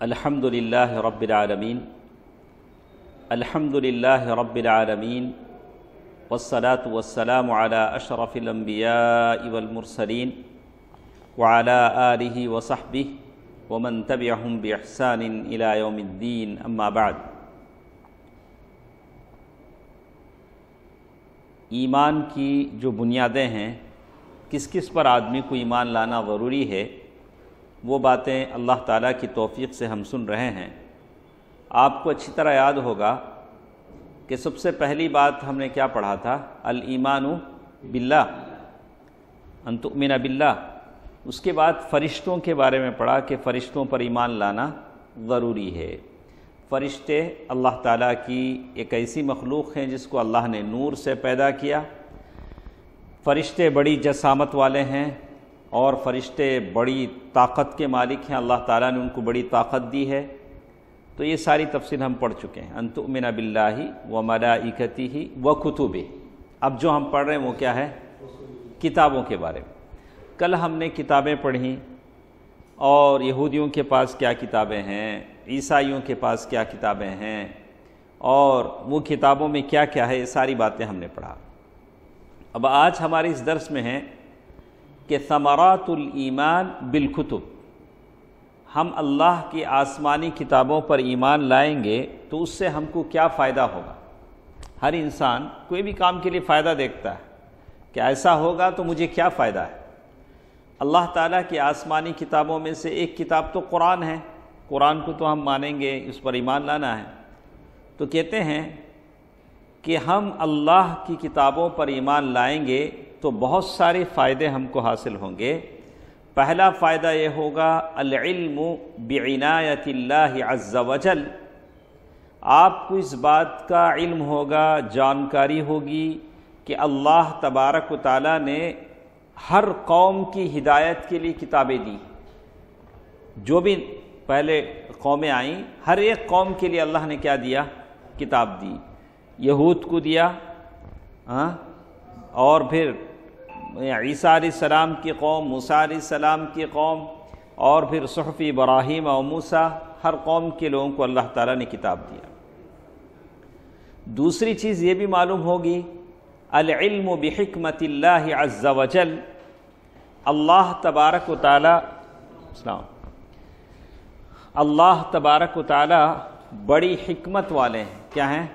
الحمد للہ رب العالمین الحمد للہ رب العالمین والصلاة والسلام علی اشرف الانبیاء والمرسلین وعلی آلہ وصحبہ ومن تبعہم بإحسان الی یوم الدین اما بعد۔ ایمان کی جو بنیادیں ہیں، کس کس پر آدمی کو ایمان لانا ضروری ہے، وہ باتیں اللہ تعالیٰ کی توفیق سے ہم سن رہے ہیں۔ آپ کو اچھی طرح یاد ہوگا کہ سب سے پہلی بات ہم نے کیا پڑھا تھا؟ الایمان باللہ، ان تؤمن باللہ۔ اس کے بعد فرشتوں کے بارے میں پڑھا کہ فرشتوں پر ایمان لانا ضروری ہے۔ فرشتے اللہ تعالیٰ کی ایک ایسی مخلوق ہیں جس کو اللہ نے نور سے پیدا کیا۔ فرشتے بڑی جسامت والے ہیں اور فرشتے بڑی طاقت کے مالک ہیں، اللہ تعالیٰ نے ان کو بڑی طاقت دی ہے۔ تو یہ ساری تفصیل ہم پڑھ چکے ہیں، ان تؤمن باللہ وملائکتہ وکتبہ۔ اب جو ہم پڑھ رہے ہیں وہ کیا ہے؟ کتابوں کے بارے میں۔ کل ہم نے کتابیں پڑھیں اور یہودیوں کے پاس کیا کتابیں ہیں، عیسائیوں کے پاس کیا کتابیں ہیں، اور وہ کتابوں میں کیا کیا ہے، یہ ساری باتیں ہم نے پڑھا۔ اب آج ہمارے اس درس میں ہیں کہ ثمرات الایمان بالکتب۔ ہم اللہ کی آسمانی کتابوں پر ایمان لائیں گے تو اس سے ہم کو کیا فائدہ ہوگا۔ ہر انسان کوئی بھی کام کے لیے فائدہ دیکھتا ہے کہ ایسا ہوگا تو مجھے کیا فائدہ ہے۔ اللہ تعالیٰ کی آسمانی کتابوں میں سے ایک کتاب تو قرآن ہے، قرآن کو تو ہم مانیں گے، اس پر ایمان لانا ہے۔ تو کہتے ہیں کہ ہم اللہ کی کتابوں پر ایمان لائیں گے تو بہت سارے فائدے ہم کو حاصل ہوں گے۔ پہلا فائدہ یہ ہوگا العلم بعنایت اللہ عز وجل۔ آپ کو اس بات کا علم ہوگا، جانکاری ہوگی کہ اللہ تبارک و تعالیٰ نے ہر قوم کی ہدایت کے لیے کتابیں دی۔ جو بھی پہلے قومیں آئیں، ہر ایک قوم کے لیے اللہ نے کیا دیا؟ کتاب دی۔ یہود کو دیا، اور پھر عیسیٰ علیہ السلام کی قوم، موسیٰ علیہ السلام کی قوم، اور پھر صحف ابراہیم و موسیٰ، ہر قوم کے لوگوں کو اللہ تعالیٰ نے کتاب دیا۔ دوسری چیز یہ بھی معلوم ہوگی العلم بحکمت اللہ عز وجل۔ اللہ تبارک و تعالیٰ اللہ تبارک و تعالیٰ بڑی حکمت والے ہیں۔ کیا ہیں؟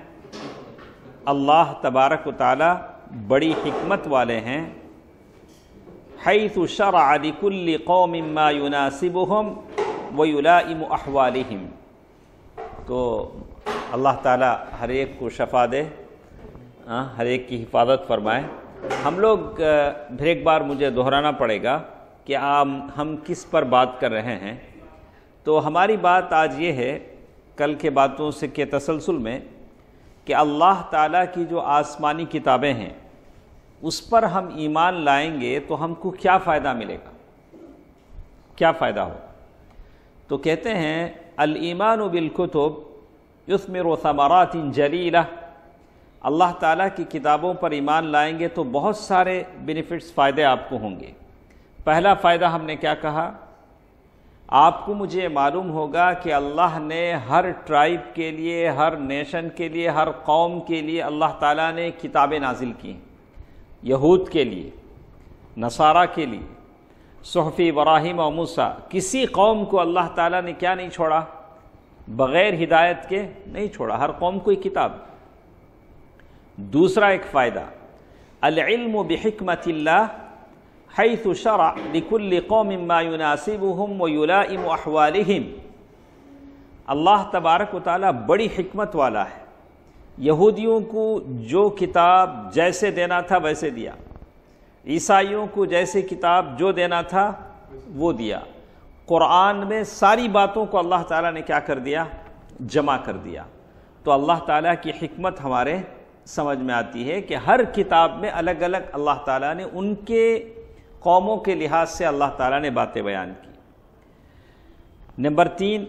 اللہ تبارک و تعالیٰ بڑی حکمت والے ہیں۔ حیث شرع لکل قوم ما یناسبہم ویلائم احوالہم۔ تو اللہ تعالیٰ ہر ایک کو شفا دے، ہر ایک کی حفاظت فرمائے۔ ہم لوگ پھر ایک بار مجھے دہرانا پڑے گا کہ ہم کس پر بات کر رہے ہیں۔ تو ہماری بات آج یہ ہے، کل کے باتوں سے کے تسلسل میں، کہ اللہ تعالیٰ کی جو آسمانی کتابیں ہیں اس پر ہم ایمان لائیں گے تو ہم کو کیا فائدہ ملے گا، کیا فائدہ ہو۔ تو کہتے ہیں الایمان بالکتب یثمر ثمرات جلیلہ۔ اللہ تعالیٰ کی کتابوں پر ایمان لائیں گے تو بہت سارے بینیفٹس، فائدے آپ کو ہوں گے۔ پہلا فائدہ ہم نے کیا کہا؟ آپ کو مجھے معلوم ہوگا کہ اللہ نے ہر ٹرائب کے لیے، ہر نیشن کے لیے، ہر قوم کے لیے اللہ تعالیٰ نے کتابیں نازل کی۔ یہود کے لیے، نصارہ کے لیے، صحف ابراہیم و موسیٰ۔ کسی قوم کو اللہ تعالیٰ نے کیا نہیں چھوڑا؟ بغیر ہدایت کے نہیں چھوڑا، ہر قوم کو ایک کتاب۔ دوسرا ایک فائدہ العلم بحکمت اللہ حیث شرع لکل قوم ما یناسبہم ویلائم احوالہم۔ اللہ تبارک و تعالیٰ بڑی حکمت والا ہے۔ یہودیوں کو جو کتاب جیسے دینا تھا ویسے دیا، عیسائیوں کو جیسے کتاب جو دینا تھا وہ دیا۔ قرآن میں ساری باتوں کو اللہ تعالیٰ نے کیا کر دیا؟ جمع کر دیا۔ تو اللہ تعالیٰ کی حکمت ہمارے سمجھ میں آتی ہے کہ ہر کتاب میں الگ الگ اللہ تعالیٰ نے ان کے قوموں کے لحاظ سے اللہ تعالیٰ نے باتیں بیان کی۔ نمبر 3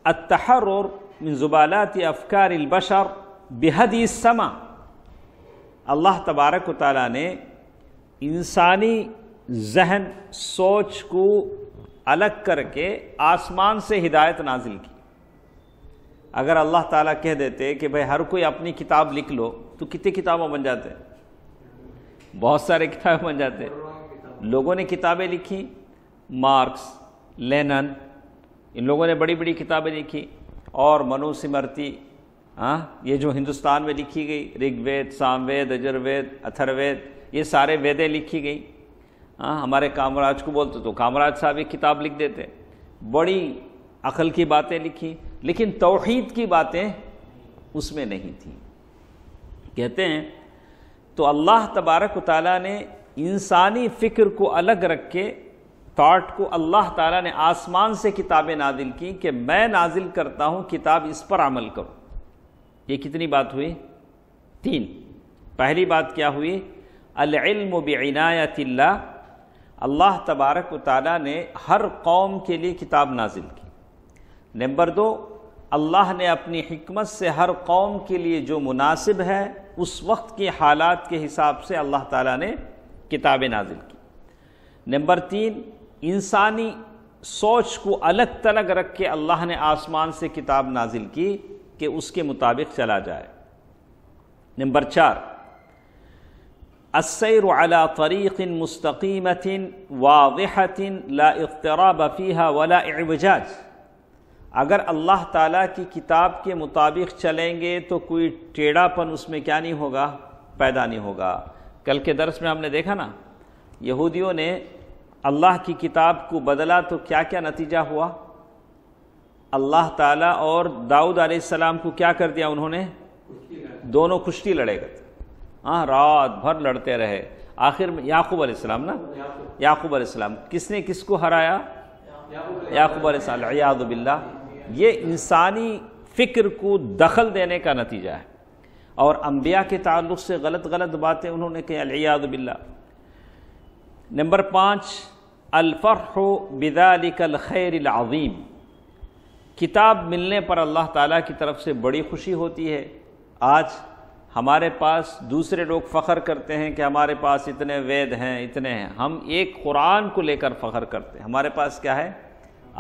التحرر من زبالات افکار البشر بہدی السما۔ اللہ تبارک و تعالیٰ نے انسانی ذہن، سوچ کو الگ کر کے آسمان سے ہدایت نازل کی۔ اگر اللہ تعالیٰ کہہ دیتے کہ بھائی ہر کوئی اپنی کتاب لکھ لو تو کتنی کتابیں بن جاتے؟ بہت سارے کتابیں بن جاتے. لوگوں نے کتابیں لکھی، مارکس، لینن، ان لوگوں نے بڑی بڑی کتابیں لکھی، اور منو سمرتی، یہ جو ہندوستان میں لکھی گئی، رگ وید، سام وید، اجر وید، اتھر وید، یہ سارے ویدیں لکھی گئی. ہمارے کامراج کو بولتے تو کامراج صاحب ایک کتاب لکھ دیتے، بڑی عقل کی باتیں لکھی، لیکن توحید کی باتیں اس میں نہیں تھیں. کہتے ہیں تو اللہ تبارک و تعالیٰ نے انسانی فکر کو الگ رکھ کے تھاٹ کو اللہ تعالیٰ نے آسمان سے کتابیں نازل کی کہ میں نازل کرتا ہوں کتاب، اس پر عمل کرو. یہ کتنی بات ہوئی؟ 3. پہلی بات کیا ہوئی؟ العلم بعنایت اللہ، اللہ تبارک و تعالیٰ نے ہر قوم کے لیے کتاب نازل کی. نمبر 2، اللہ نے اپنی حکمت سے ہر قوم کے لیے جو مناسب ہے اس وقت کے حالات کے حساب سے اللہ تعالیٰ نے کتابیں نازل کی. نمبر 3، انسانی سوچ کو الگ تلگ رکھ کے اللہ نے آسمان سے کتاب نازل کی کہ اس کے مطابق چلا جائے. نمبر 4، السیر علی طریق مستقیمۃ واضحۃ لا اضطراب فیہا ولا اعوجاج. اگر اللہ تعالیٰ کی کتاب کے مطابق چلیں گے تو کوئی ٹیڑھا پن اس میں کیا نہیں ہوگا؟ پیدا نہیں ہوگا. کل کے درس میں ہم نے دیکھا نا، یہودیوں نے اللہ کی کتاب کو بدلا تو کیا کیا نتیجہ ہوا؟ اللہ تعالیٰ اور داؤد علیہ السلام کو کیا کر دیا انہوں نے؟ دونوں کشتی لڑے گئے، رات بھر لڑتے رہے. آخر میں یعقوب علیہ السلام نا، یعقوب علیہ السلام کس نے کس کو ہرایا؟ یعقوب علیہ السلام، والعیاذ باللہ. یہ انسانی فکر کو دخل دینے کا نتیجہ ہے، اور انبیاء کے تعلق سے غلط غلط باتیں انہوں نے کہی، والعیاذ باللہ. نمبر 5، الفرح بذلک الخیر العظیم. کتاب ملنے پر اللہ تعالیٰ کی طرف سے بڑی خوشی ہوتی ہے. آج ہمارے پاس دوسرے لوگ فخر کرتے ہیں کہ ہمارے پاس اتنے وید ہیں، اتنے ہیں. ہم ایک قرآن کو لے کر فخر کرتے ہیں. ہمارے پاس کیا ہے؟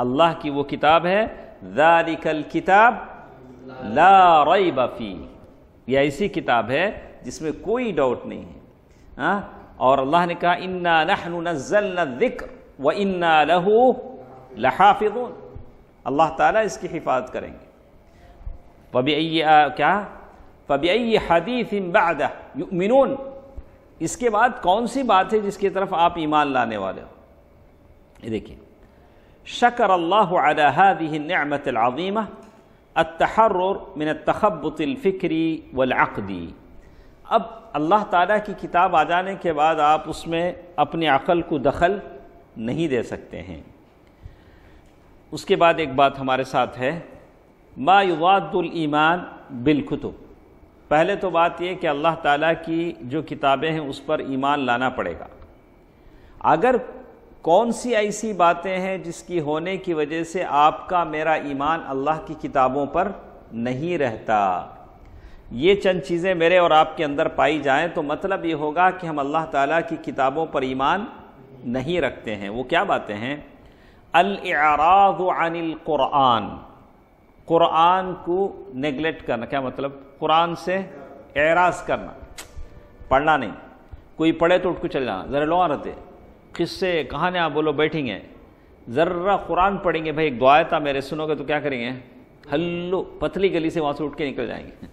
اللہ کی وہ کتاب ہے، ذالک الکتاب لا ریب فیہ. یہ ایسی کتاب ہے جس میں کوئی ڈاؤٹ نہیں ہے. اور اللہ نے کہا انا نحن نزلنا الذکر وانا لہ لحافظون. اللہ تعالیٰ اس کی حفاظت کریں گے. فَبِأَيِّ حَدِيثٍ بَعْدَهُ يُؤْمِنُونَ. اس کے بعد کون سی بات ہے جس کی طرف آپ ایمان لانے والے ہو؟ یہ دیکھیں، شکر اللہ علی هذه النعمة العظیمہ التحرر من التخبط الفکری والعقدی. اب اللہ تعالیٰ کی کتاب آ جانے کے بعد آپ اس میں اپنی عقل کو دخل نہیں دے سکتے ہیں. اس کے بعد ایک بات ہمارے ساتھ ہے، ما یضاد الایمان بالکتب. پہلے تو بات یہ کہ اللہ تعالیٰ کی جو کتابیں ہیں اس پر ایمان لانا پڑے گا. اگر کون سی ایسی باتیں ہیں جس کی ہونے کی وجہ سے آپ کا میرا ایمان اللہ کی کتابوں پر نہیں رہتا، یہ چند چیزیں میرے اور آپ کے اندر پائی جائیں تو مطلب یہ ہوگا کہ ہم اللہ تعالیٰ کی کتابوں پر ایمان نہیں رکھتے ہیں. وہ کیا باتیں ہیں؟ الاعراض عن القرآن. قرآن کو نیگلیکٹ کرنا. کیا مطلب؟ قرآن سے اعراض کرنا، پڑھنا نہیں. کوئی پڑھے تو اٹھ کو چل جانا، ذرا لوگ رہتے قصے کہانیاں بولو بیٹھیں گے، ذرا قرآن پڑھیں گے. بھائی ایک دعا تھا میرے سنو گے تو کیا کریں گے؟ ہلو پتلی گلی سے وہاں سے اٹھ کے نکل جائیں گے.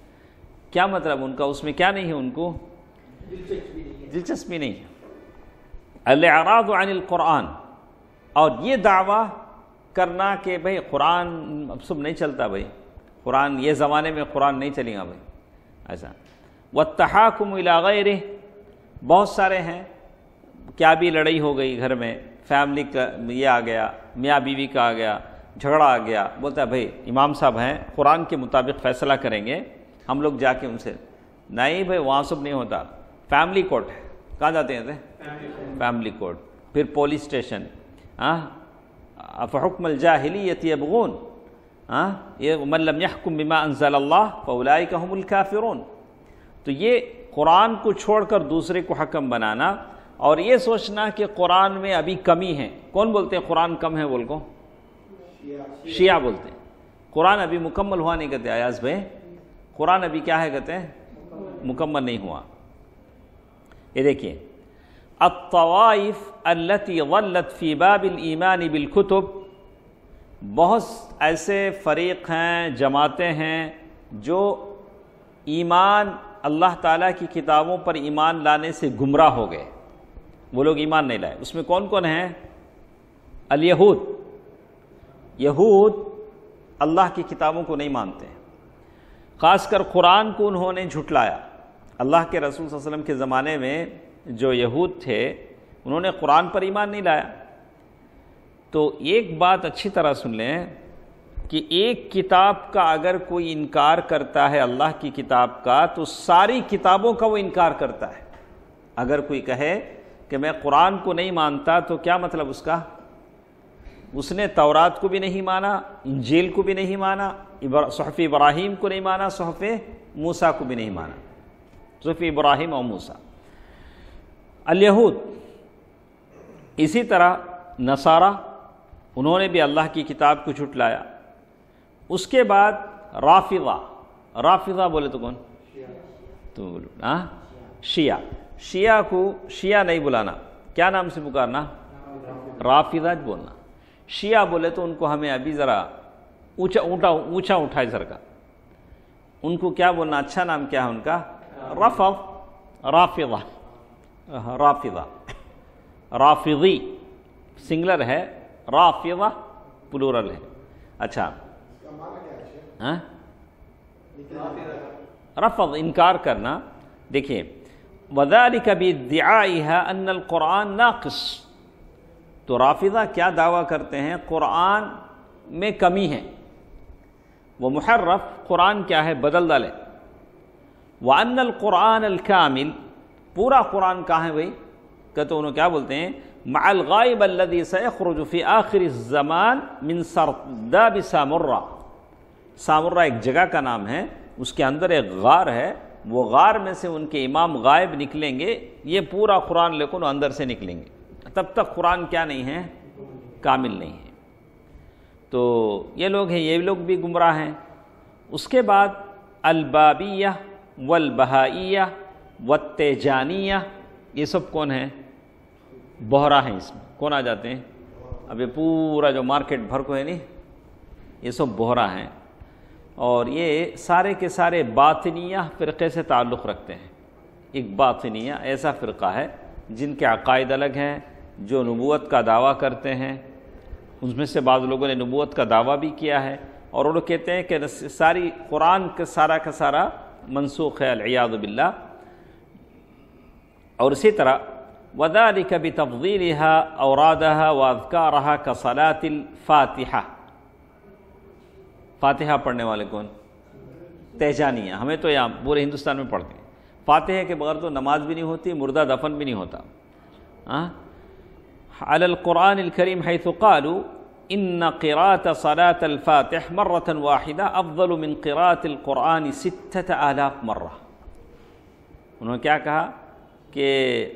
کیا مطلب ان کا؟ اس میں کیا نہیں ہے؟ ان کو دلچسپی نہیں ہے. الاعراض عن القرآن. اور یہ دعویٰ کرنا کہ بھئی قرآن اب سب نہیں چلتا، بھئی قرآن یہ زمانے میں قرآن نہیں چلے گا بھئی ایسا. والتحاکم الی غیرہ. بہت سارے ہیں، کیا بھی لڑائی ہو گئی گھر میں، فیملی کا یہ آ گیا، میاں بیوی کا آ گیا، جھگڑا آ گیا، بولتا ہے بھئی امام صاحب ہیں قرآن کے مطابق فیصلہ کریں گے، ہم لوگ جا کے ان سے. نہیں بھئی وہاں سب نہیں ہوتا. فیملی کورٹ ہے. کہاں جاتے ہیں؟ Family court. پھر پولیس اسٹیشن. افحکم الجاہلیت یبغون. من لم یحکم بما انزل اللہ فاولئک هم الکافرون. تو یہ قرآن کو چھوڑ کر دوسرے کو حکم بنانا اور یہ سوچنا کہ قرآن میں ابھی کمی ہے. کون بولتے ہیں قرآن کم ہے؟ بول کو شیعہ بولتے ہیں. قرآن ابھی مکمل ہوا نہیں کہتے ایاز بھائی، قرآن ابھی کیا ہے کہتے ہیں، مکمل نہیں ہوا۔ یہ دیکھیے، الطوائف التي ظلت في باب الایمان بالکتب، بہت ایسے فریق ہیں، جماعتیں ہیں جو ایمان اللہ تعالیٰ کی کتابوں پر ایمان لانے سے گمراہ ہو گئے، وہ لوگ ایمان نہیں لائے۔ اس میں کون کون ہیں؟ الیہود، یہود اللہ کی کتابوں کو نہیں مانتے، خاص کر قرآن کو انہوں نے جھٹلایا۔ اللہ کے رسول صلی اللہ علیہ وسلم کے زمانے میں جو یہود تھے انہوں نے قرآن پر ایمان نہیں لایا۔ تو ایک بات اچھی طرح سن لیں کہ ایک کتاب کا اگر کوئی انکار کرتا ہے، اللہ کی کتاب کا، تو ساری کتابوں کا وہ انکار کرتا ہے۔ اگر کوئی کہے کہ میں قرآن کو نہیں مانتا تو کیا مطلب اس کا؟ اس نے تورات کو بھی نہیں مانا، انجیل کو بھی نہیں مانا، صحف ابراہیم کو نہیں مانا، صحف موسیٰ کو بھی نہیں مانا، صحف ابراہیم اور موسیٰ۔ الیہود، اسی طرح نصارہ، انہوں نے بھی اللہ کی کتاب کو جھٹلایا۔ اس کے بعد رافضہ، رافضہ بولے تو کون؟ تو بولو شیعہ، شیعہ کو شیعہ نہیں بلانا، کیا نام سے پکارنا؟ رافضہ بولنا۔ شیعہ بولے تو ان کو ہمیں ابھی ذرا اونچا اٹھائے سر کا، ان کو کیا بولنا؟ اچھا نام کیا ہے ان کا؟ رافضہ، رافضہ، رافضی سنگلر ہے، رافضہ پلورل ہے۔ اچھا، رفض انکار کرنا۔ دیکھیے، وَذَلِكَ بِادِّعَائِهَا أَنَّ الْقُرْآنَ نَاقِص، تو رافضہ کیا دعویٰ کرتے ہیں؟ قرآن میں کمی ہے، وہ محرف، قرآن کیا ہے؟ بدل ڈالے۔ وَأَنَّ الْقُرْآنَ الْكَامِلِ، پورا قرآن کہاں ہے بھائی؟ کہتے انہوں کیا بولتے ہیں؟ مع الغائب الذي سيخرج في آخر الزمان من سرداب سامرہ، سامرہ ایک جگہ کا نام ہے، اس کے اندر ایک غار ہے، وہ غار میں سے ان کے امام غائب نکلیں گے، یہ پورا قرآن لیکن اندر سے نکلیں گے، تب تک قرآن کیا نہیں ہے؟ کامل نہیں ہے۔ تو یہ لوگ ہیں، یہ لوگ بھی گمراہ ہیں۔ اس کے بعد البابیہ والبہائیہ والتیجانیہ، یہ سب کون ہیں؟ بہرا ہیں۔ اس میں کون آ جاتے ہیں؟ اب یہ پورا جو مارکیٹ بھر کو ہے نہیں، یہ سب بہرا ہیں، اور یہ سارے کے سارے باطنیہ فرقے سے تعلق رکھتے ہیں۔ ایک باطنیہ ایسا فرقہ ہے جن کے عقائد الگ ہیں، جو نبوت کا دعویٰ کرتے ہیں، ان میں سے بعض لوگوں نے نبوت کا دعویٰ بھی کیا ہے، اور وہ لوگ کہتے ہیں کہ ساری قرآن کا سارا منسوخ ہے، العیاذ باللہ۔ اور اسی طرح وَذَلِكَ بِتَفْضِيلِهَا أَوْرَادَهَا وَأَذْكَارَهَا كَصَلَاةِ الْفَاتِحَةِ، فاتحہ پڑھنے والے کون؟ تیجانیہ، ہمیں تو یہاں پورے ہندوستان میں پڑھتے ہیں۔ فاتحہ کے بغیر تو نماز بھی نہیں ہوتی، مردہ دفن بھی نہیں ہوتا۔ علی القرآن الکریم حیث قالوا ان قراءة صلاة الفاتح مرة واحدة افضل من قراءة القرآن 6000 مرہ۔ انہوں نے کیا کہا کہ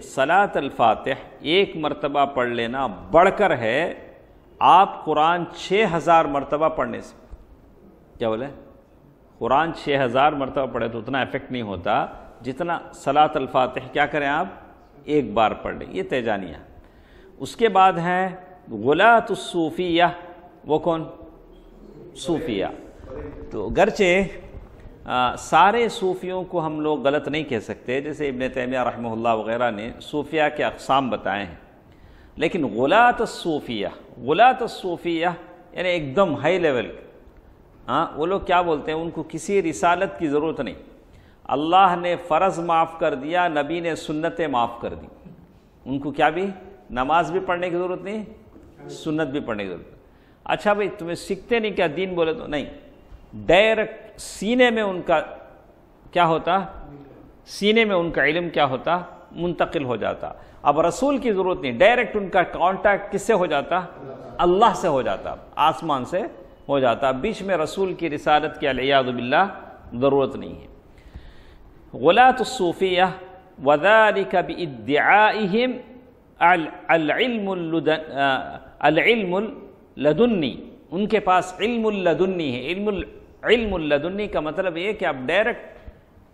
صلاة الفاتح ایک مرتبہ پڑھ لینا بڑھ کر ہے آپ قرآن 6000 مرتبہ پڑھنے سے۔ کیا بولے؟ قرآن 6000 مرتبہ پڑھے تو اتنا ایفیکٹ نہیں ہوتا جتنا صلاة الفاتح کیا کریں آپ ایک بار پڑھ لیں۔ یہ تیجانیہ۔ اس کے بعد ہے غلاة الصوفیہ، وہ کون؟ صوفیہ۔ تو گرچہ سارے صوفیوں کو ہم لوگ غلط نہیں کہہ سکتے، جیسے ابن تیمیہ رحمہ اللہ وغیرہ نے صوفیہ کے اقسام بتائے ہیں، لیکن غلاة الصوفیہ، غلاة الصوفیہ یعنی ایک دم ہائی لیول، وہ لوگ کیا بولتے ہیں؟ ان کو کسی رسالت کی ضرورت نہیں، اللہ نے فرض معاف کر دیا، نبی نے سنتیں معاف کر دی، ان کو کیا بھی نماز بھی پڑھنے کی ضرورت نہیں، سنت بھی پڑھنے کی ضرورت نہیں۔ اچھا بھائی تمہیں سیکھتے نہیں کیا دین؟ بولے تو نہیں، ڈائریکٹ سینے میں ان کا کیا ہوتا؟ سینے میں ان کا علم کیا ہوتا؟ منتقل ہو جاتا۔ اب رسول کی ضرورت نہیں، ڈائریکٹ ان کا کانٹیکٹ کس سے ہو جاتا؟ اللہ سے ہو جاتا، آسمان سے ہو جاتا، بیچ میں رسول کی رسالت کی العیاذ باللہ ضرورت نہیں ہے۔ غلاة الصوفیہ وذلك بادعائهم العلم اللدنی، ان کے پاس علم اللدنی ہے۔ علم اللدنی کا مطلب یہ کہ اب ڈائریکٹ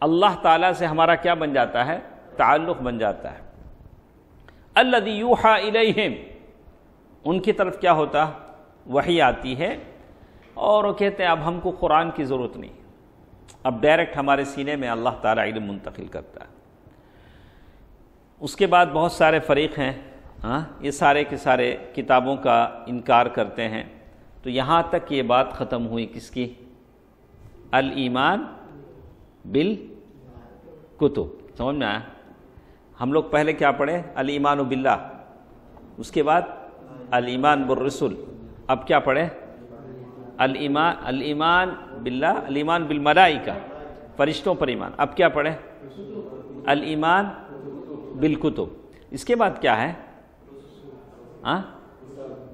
اللہ تعالیٰ سے ہمارا کیا بن جاتا ہے؟ تعلق بن جاتا ہے۔ الذی یوحیٰ الیہم، ان کی طرف کیا ہوتا؟ وحی آتی ہے، اور وہ کہتے ہیں اب ہم کو قرآن کی ضرورت نہیں، اب ڈائریکٹ ہمارے سینے میں اللہ تعالیٰ علم منتقل کرتا ہے۔ اس کے بعد بہت سارے فریق ہیں، یہ سارے کے سارے کتابوں کا انکار کرتے ہیں۔ تو یہاں تک یہ بات ختم ہوئی کس کی؟ الایمان بالکتب۔ سمجھ میں آیا؟ ہم لوگ پہلے کیا پڑھے؟ الایمان باللہ، اس کے بعد الایمان بالرسل، اب کیا پڑھے؟ الایمان باللہ، الایمان بالملائکہ، فرشتوں پر ایمان۔ اب کیا پڑھے؟ الایمان بالکتب۔ اس کے بعد کیا ہے؟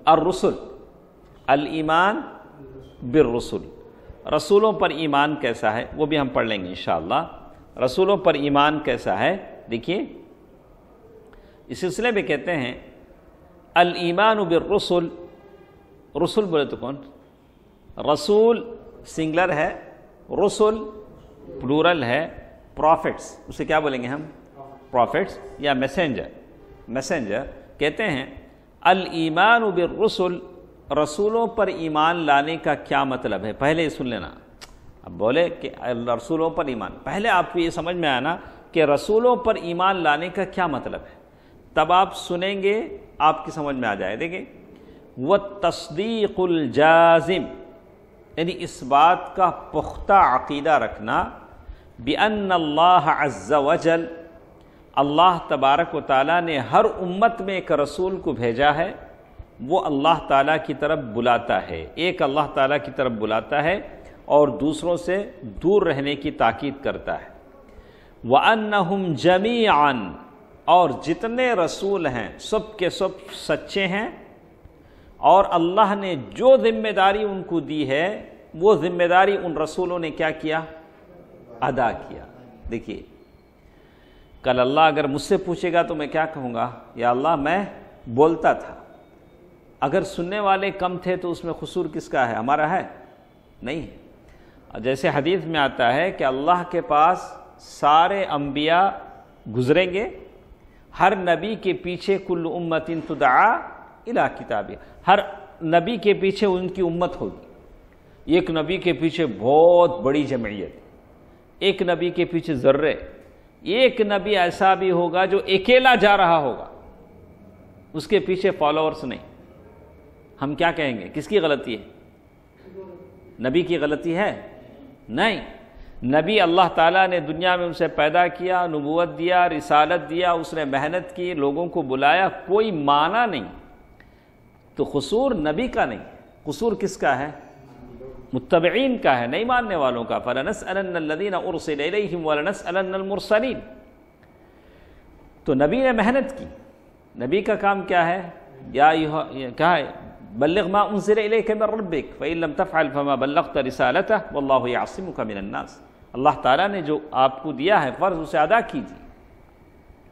الرسل، الایمان بالرسل، رسولوں پر ایمان کیسا ہے وہ بھی ہم پڑھ لیں گے انشاءاللہ۔ رسولوں پر ایمان کیسا ہے؟ دیکھیے اس سلسلے میں کہتے ہیں الایمان بالرسل، رسول بولے تو کون؟ رسول سنگلر ہے، رسل پلورل ہے، پروفٹس اسے کیا بولیں گے ہم؟ پروفٹس یا میسنجر کہتے ہیں الایمان بالرسل، رسولوں پر ایمان لانے کا کیا مطلب ہے؟ پہلے یہ سن لینا، اب بولے کہ رسولوں پر ایمان، پہلے آپ کو یہ سمجھ میں آنا کہ رسولوں پر ایمان لانے کا کیا مطلب ہے، تب آپ سنیں گے آپ کی سمجھ میں آ جائے۔ دیکھیں والتصدیق الجازم، یعنی اس بات کا پختہ عقیدہ رکھنا بأن اللہ عز وجل، اللہ تبارک و تعالیٰ نے ہر امت میں ایک رسول کو بھیجا ہے، وہ اللہ تعالیٰ کی طرف بلاتا ہے، ایک اللہ تعالیٰ کی طرف بلاتا ہے اور دوسروں سے دور رہنے کی تاکید کرتا ہے۔ وَأَنَّهُمْ جَمِيعًا، اور جتنے رسول ہیں سب کے سب سچے ہیں، اور اللہ نے جو ذمہ داری ان کو دی ہے وہ ذمہ داری ان رسولوں نے کیا کیا؟ ادا کیا۔ دیکھیے کل اللہ اگر مجھ سے پوچھے گا تو میں کیا کہوں گا؟ یا اللہ میں بولتا تھا، اگر سننے والے کم تھے تو اس میں قصور کس کا ہے؟ ہمارا ہے؟ نہیں۔ جیسے حدیث میں آتا ہے کہ اللہ کے پاس سارے انبیاء گزریں گے، ہر نبی کے پیچھے کل امت تدعا الی کتابہ، ہر نبی کے پیچھے ان کی امت ہوگی، ایک نبی کے پیچھے بہت بڑی جمعیت، ایک نبی کے پیچھے ذرے، ایک نبی ایسا بھی ہوگا جو اکیلا جا رہا ہوگا، اس کے پیچھے فالوورز نہیں۔ ہم کیا کہیں گے؟ کس کی غلطی ہے؟ نبی کی غلطی ہے؟ نہیں، نبی اللہ تعالیٰ نے دنیا میں ان سے پیدا کیا، نبوت دیا، رسالت دیا، اس نے محنت کی، لوگوں کو بلایا، کوئی معنی نہیں۔ تو قصور نبی کا نہیں، قصور کس کا ہے؟ متبعین کا ہے، نہیں ماننے والوں کا۔ فَلَنَسْأَلَنَّ الَّذِينَ أُرْسِلَ إِلَيْهِمْ وَلَنَسْأَلَنَّ الْمُرْسَلِينَ۔ تو نبی نے محنت کی، نبی کا کام کیا ہے؟ کہا ہے بلغ ما انزل الیک من ربک فإن لم تفعل فما بلغت رسالتہ واللہ یعصمک من الناس، اللہ تعالیٰ نے جو آپ کو دیا ہے فرض اسے ادا کیجیے۔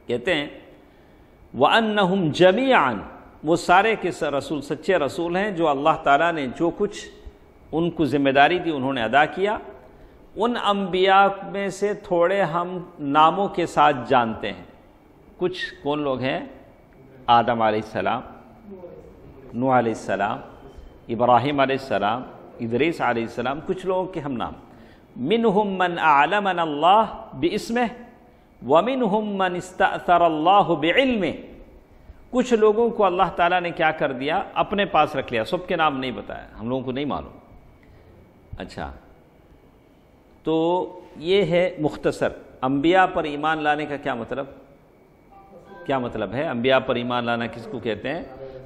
کہتے ہیں وَأَنَّهُمْ جَمِيعًا، وہ سارے کے رسول سچے رسول ہیں جو اللہ تعالیٰ نے جو کچھ ان کو ذمہ داری دی انہوں نے ادا کیا۔ ان انبیاء میں سے تھوڑے ہم ناموں کے ساتھ جانتے ہیں، کچھ کون لوگ ہیں؟ آدم علیہ السلام، نوح علیہ السلام، ابراہیم علیہ السلام، ادریس علیہ السلام، کچھ لوگوں کے ہم نام۔ منہم من اعلمنا اللہ باسمہ ومنہم من استأثر اللہ بعلمہ، کچھ لوگوں کو اللہ تعالیٰ نے کیا کر دیا؟ اپنے پاس رکھ لیا، سب کے نام نہیں بتایا، ہم لوگوں کو نہیں معلوم۔ اچھا، تو یہ ہے مختصر انبیاء پر ایمان لانے کا کیا مطلب؟ کیا مطلب ہے انبیاء پر ایمان لانا؟ کس کو کہتے ہیں؟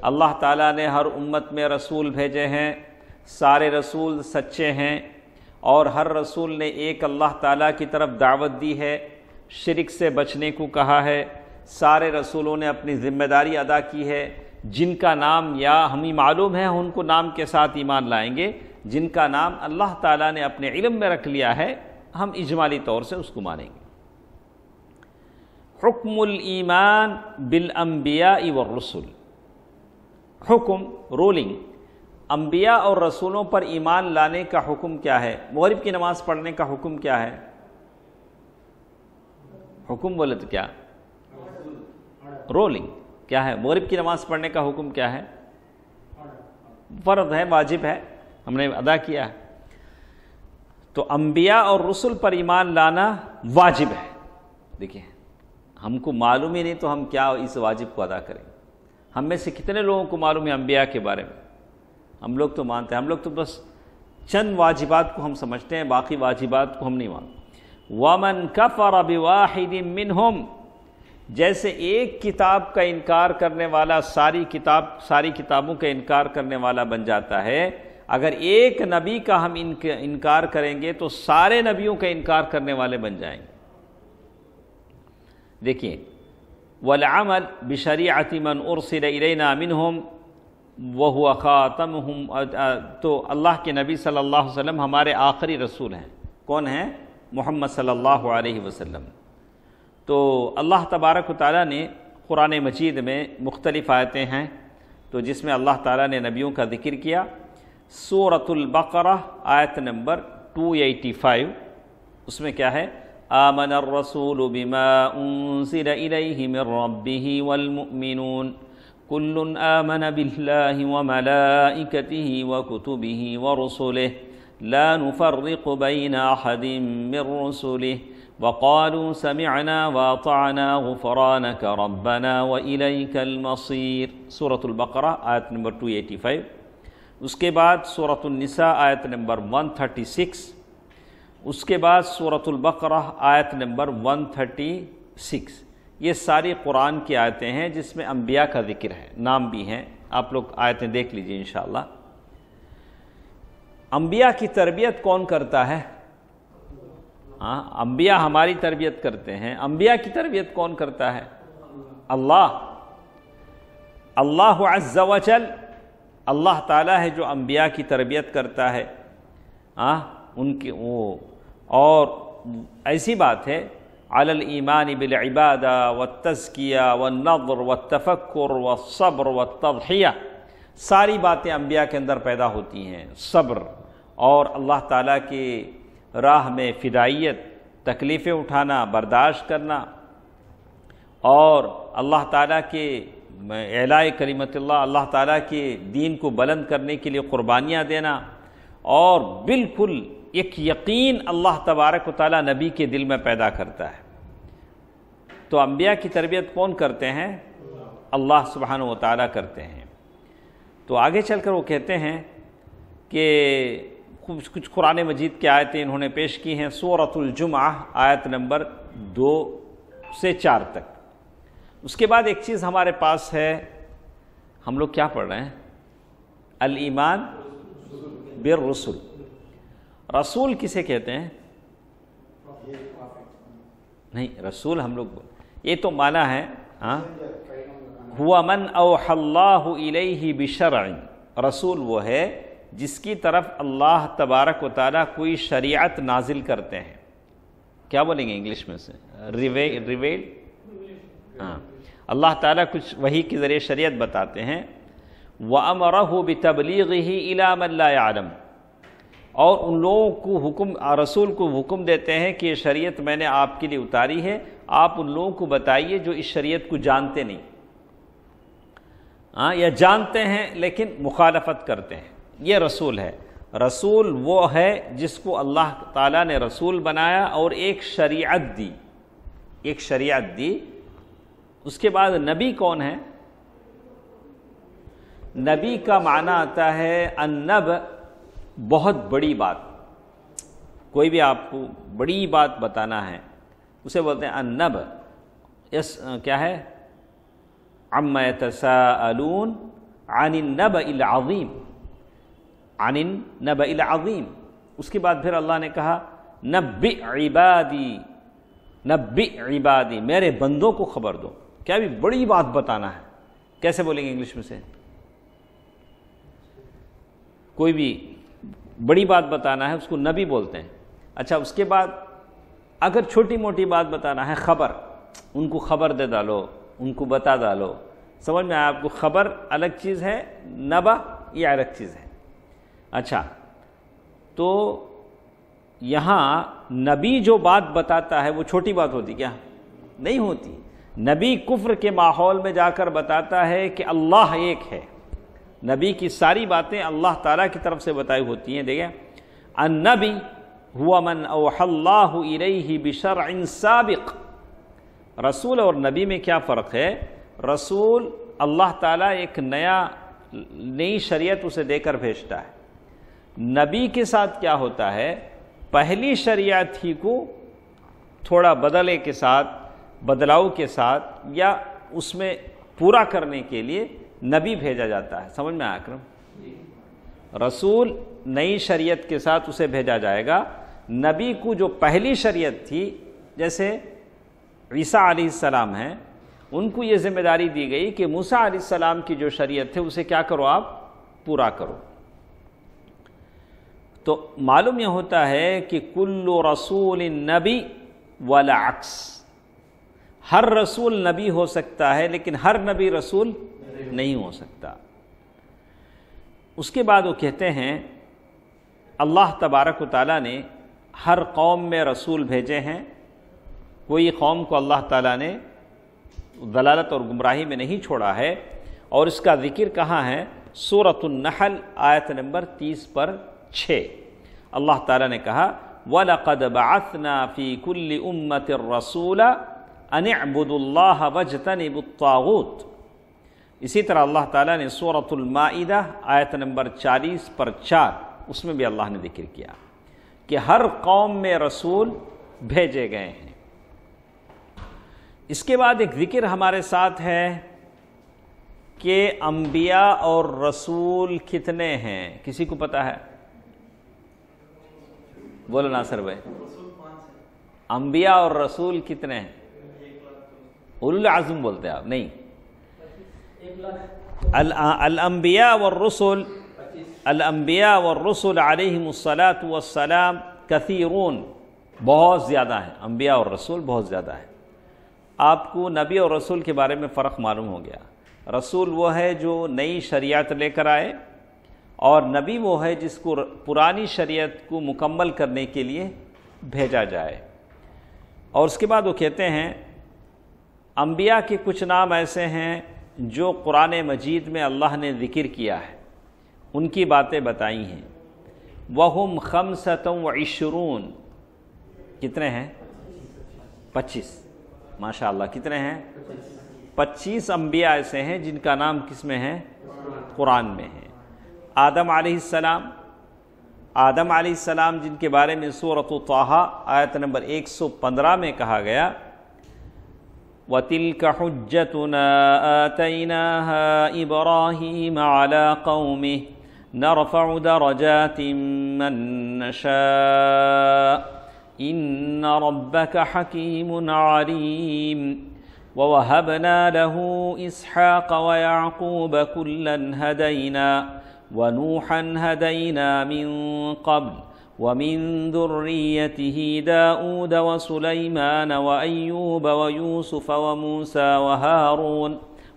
اللہ تعالیٰ نے ہر امت میں رسول بھیجے ہیں، سارے رسول سچے ہیں، اور ہر رسول نے ایک اللہ تعالیٰ کی طرف دعوت دی ہے، شرک سے بچنے کو کہا ہے، سارے رسولوں نے اپنی ذمہ داری ادا کی ہے۔ جن کا نام یا ہمیں معلوم ہے ان کو نام کے ساتھ ایمان لائیں گے، جن کا نام اللہ تعالیٰ نے اپنے علم میں رکھ لیا ہے ہم اجمالی طور سے اس کو مانیں گے۔ حکم الایمان بالانبیاء والرسل، حکم رولنگ انبیاء اور رسولوں پر ایمان لانے کا حکم کیا ہے؟ مغرب کی نماز پڑھنے کا حکم کیا ہے؟ حکم بولے تو کیا؟ رولنگ کیا ہے؟ مغرب کی نماز پڑھنے کا حکم کیا ہے؟ فرض ہے، واجب ہے، ہم نے ادا کیا ہے۔ تو انبیاء اور رسل پر ایمان لانا واجب ہے۔ دیکھیں، ہم کو معلوم ہی نہیں تو ہم کیا اس واجب کو ادا کریں؟ ہم میں سے کتنے لوگوں کو معلوم ہے انبیاء کے بارے میں؟ ہم لوگ تو مانتے ہیں، ہم لوگ تو بس چند واجبات کو ہم سمجھتے ہیں، باقی واجبات کو ہم نہیں مانتے۔ وَمَنْ كَفَرَ بِوَاحِدٍ مِّنْهُمْ، جیسے ایک کتاب کا انکار کرنے والا ساری کتابوں کا انکار کرنے والا بن جاتا ہے، اگر ایک نبی کا ہم انکار کریں گے تو سارے نبیوں کا انکار کرنے والے بن جائیں گے۔ دیکھیں، وَالْعَمَلْ بِشَرِيعَةِ مَنْ أُرْسِلَ إِلَيْنَا مِنْهُمْ وَهُوَ خَاتَمُهُمْ، تو اللہ کے نبی صلی اللہ علیہ وسلم ہمارے آخری رسول ہیں۔ کون ہیں؟ محمد صلی اللہ علیہ وسلم۔ تو اللہ تبارک و تعالیٰ نے قرآن مجید میں مختلف آیتیں ہیں تو جس میں اللہ تعالیٰ نے نبیوں کا ذکر کیا۔ سورۃ البقرہ آیت نمبر 285، اس میں کیا ہے؟ آمن الرسول بما انزل الیہ من ربہ والمؤمنون کل آمن باللہ وملائکتہ وکتبہ ورسلہ لا نفرق بین احد من رسلہ وقالوا سمعنا واطعنا غفرانك ربنا وإلیک المصیر۔ سورۃ البقرہ آیت نمبر 285۔ اس کے بعد سورۃ النساء آیت نمبر 136، اس کے بعد سورۃ البقرہ آیت نمبر 136۔ یہ ساری قرآن کی آیتیں ہیں جس میں انبیاء کا ذکر ہے، نام بھی ہیں، آپ لوگ آیتیں دیکھ لیجئے انشاءاللہ۔ انبیاء کی تربیت کون کرتا ہے؟ انبیاء ہماری تربیت کرتے ہیں۔ انبیاء کی تربیت کون کرتا ہے؟ اللہ عز و جل، اللہ تعالیٰ ہے جو انبیاء کی تربیت کرتا ہے۔ ان کی اور ایسی بات ہے، علی الایمان بالعبادہ والتزکیہ والنظر والتفکر والصبر والتضحیہ، ساری باتیں انبیاء کے اندر پیدا ہوتی ہیں۔ صبر اور اللہ تعالیٰ کی راہ میں فدائیت، تکلیفیں اٹھانا، برداشت کرنا، اور اللہ تعالیٰ کے اعلاء کلمت اللہ تعالیٰ کے دین کو بلند کرنے کے لیے قربانیاں دینا، اور بالکل ایک یقین اللہ تبارک و تعالیٰ نبی کے دل میں پیدا کرتا ہے۔ تو انبیاء کی تربیت کون کرتے ہیں؟ اللہ سبحانہ و تعالیٰ کرتے ہیں۔ تو آگے چل کر وہ کہتے ہیں کہ کچھ قرآن مجید کی آیتیں انہوں نے پیش کی ہیں۔ سورۃ الجمعہ آیت نمبر 2 سے 4 تک۔ اس کے بعد ایک چیز ہمارے پاس ہے، ہم لوگ کیا پڑھ رہے ہیں؟ الایمان بالرسل۔ رسول کسے کہتے ہیں؟ نہیں، رسول ہم لوگ یہ تو معنی ہے ہوا من اوحى اللہ الیہ بشرع، رسول وہ ہے جس کی طرف اللہ تبارک و تعالیٰ کوئی شریعت نازل کرتے ہیں۔ کیا بولیں گے انگلش میں سے؟ ریویل۔ اللہ تعالیٰ کچھ وحی کے ذریعے شریعت بتاتے ہیں۔ وَأَمَرَهُ بِتَبْلِيغِهِ إِلَى مَنْ لَا يَعْلَمُ، اور ان لوگوں کو رسول کو حکم دیتے ہیں کہ یہ شریعت میں نے آپ کے لیے اتاری ہے، آپ ان لوگوں کو بتائیے جو اس شریعت کو جانتے نہیں، یا جانتے ہیں لیکن مخالفت کرتے ہیں۔ یہ رسول ہے۔ رسول وہ ہے جس کو اللہ تعالیٰ نے رسول بنایا اور ایک شریعت دی۔ اس کے بعد نبی کون ہے؟ نبی کا معنی آتا ہے النب، بہت بڑی بات۔ کوئی بھی آپ کو بڑی بات بتانا ہے اسے بولتے ہیں النب۔ کیا ہے؟ عما يتساءلون عن النبأ العظیم، عن النبأ العظیم۔ اس کے بعد پھر اللہ نے کہا نبئ عبادی، میرے بندوں کو خبر دو۔ کیا بھی بڑی بات بتانا ہے، کیسے بولیں گے انگلش میں سے؟ کوئی بھی بڑی بات بتانا ہے اس کو نبی بولتے ہیں۔ اچھا، اس کے بعد اگر چھوٹی موٹی بات بتانا ہے، خبر، ان کو خبر دے ڈالو، ان کو بتا ڈالو۔ سمجھ میں آیا آپ کو؟ خبر الگ چیز ہے، نبا یہ الگ چیز ہے۔ اچھا، تو یہاں نبی جو بات بتاتا ہے وہ چھوٹی بات ہوتی کیا؟ نہیں ہوتی. نبی کفر کے ماحول میں جا کر بتاتا ہے کہ اللہ ایک ہے. نبی کی ساری باتیں اللہ تعالیٰ کی طرف سے بتائی ہوتی ہیں. دیکھیں، النبی هو من اوحى اللہ الیہ بشرع سابق. رسول اور نبی میں کیا فرق ہے؟ رسول اللہ تعالیٰ ایک نئی شریعت اسے دے کر بھیجتا ہے. نبی کے ساتھ کیا ہوتا ہے؟ پہلی شریعت ہی کو تھوڑا بدلاؤ کے ساتھ یا اس میں پورا کرنے کے لیے نبی بھیجا جاتا ہے. سمجھ میں آیا اکرم؟ رسول نئی شریعت کے ساتھ اسے بھیجا جائے گا. نبی کو جو پہلی شریعت تھی، جیسے عیسیٰ علیہ السلام ہیں، ان کو یہ ذمہ داری دی گئی کہ موسیٰ علیہ السلام کی جو شریعت ہے اسے کیا کرو، آپ پورا کرو. تو معلوم یہ ہوتا ہے کہ کل رسول نبی والعکس. ہر رسول نبی ہو سکتا ہے لیکن ہر نبی رسول نہیں ہو سکتا. اس کے بعد وہ کہتے ہیں اللہ تبارک و تعالیٰ نے ہر قوم میں رسول بھیجے ہیں. کوئی قوم کو اللہ تعالیٰ نے ضلالت اور گمراہی میں نہیں چھوڑا ہے. اور اس کا ذکر کہاں ہے؟ سورۃ النحل آیت نمبر 30/6 اللہ تعالیٰ نے کہا وَلَقَدْ بَعَثْنَا فِي كُلِّ أُمَّةٍ رَسُولًا أَنِ اعْبُدُوا اللَّهَ وَاجْتَنِبُوا الطَّاغُوتَ. اسی طرح اللہ تعالیٰ نے سورۃ المائدہ آیت نمبر 40/4 اس میں بھی اللہ نے ذکر کیا کہ ہر قوم میں رسول بھیجے گئے ہیں. اس کے بعد ایک ذکر ہمارے ساتھ ہے کہ انبیاء اور رسول کتنے ہیں؟ کسی کو پتا ہے؟ بولو ناصر بھائی. انبیاء اور رسول کتنے ہیں؟ اولو العزم بولتے ہیں آپ؟ نہیں. الانبیاء والرسل علیہم الصلاۃ والسلام کثیرون، بہت زیادہ ہیں. انبیاء اور رسول بہت زیادہ ہیں. آپ کو نبی اور رسول کے بارے میں فرق معلوم ہو گیا. رسول وہ ہے جو نئی شریعت لے کر آئے، اور نبی وہ ہے جس کو پرانی شریعت کو مکمل کرنے کے لیے بھیجا جائے. اور اس کے بعد وہ کہتے ہیں انبیاء کے کچھ نام ایسے ہیں جو قرآن مجید میں اللہ نے ذکر کیا ہے، ان کی باتیں بتائی ہیں. وَهُمْ 25. کتنے ہیں؟ 25. ماشاء اللہ. کتنے ہیں؟ 25 انبیاء ایسے ہیں جن کا نام کس میں ہے؟ قرآن میں ہے. آدم علیہ السلام جن کے بارے میں سورۃ طٰہٰ آیت نمبر 115 میں کہا گیا وَتِلْكَ حُجَّتُنَا آتَيْنَاهَا إِبْرَاهِيمَ عَلَىٰ قَوْمِهِ نَرْفَعُ دَرَجَاتٍ مَّن نَّشَاءُ إِنَّ رَبَّكَ حَكِيمٌ عَلِيمٌ وَوَهَبْنَا لَهُ إِسْحَاقَ وَيَعْقُوبَ كُلًّا هَدَيْنَا وَنُوحًا هَدَيْنَا مِن قَبْلُ وَمِن ذُرِّيَّتِهِ دَاؤُودَ وَسُلَيْمَانَ وَأَيُّوبَ وَيُوسُفَ وَمُوسَىٰ وَهَارُونَ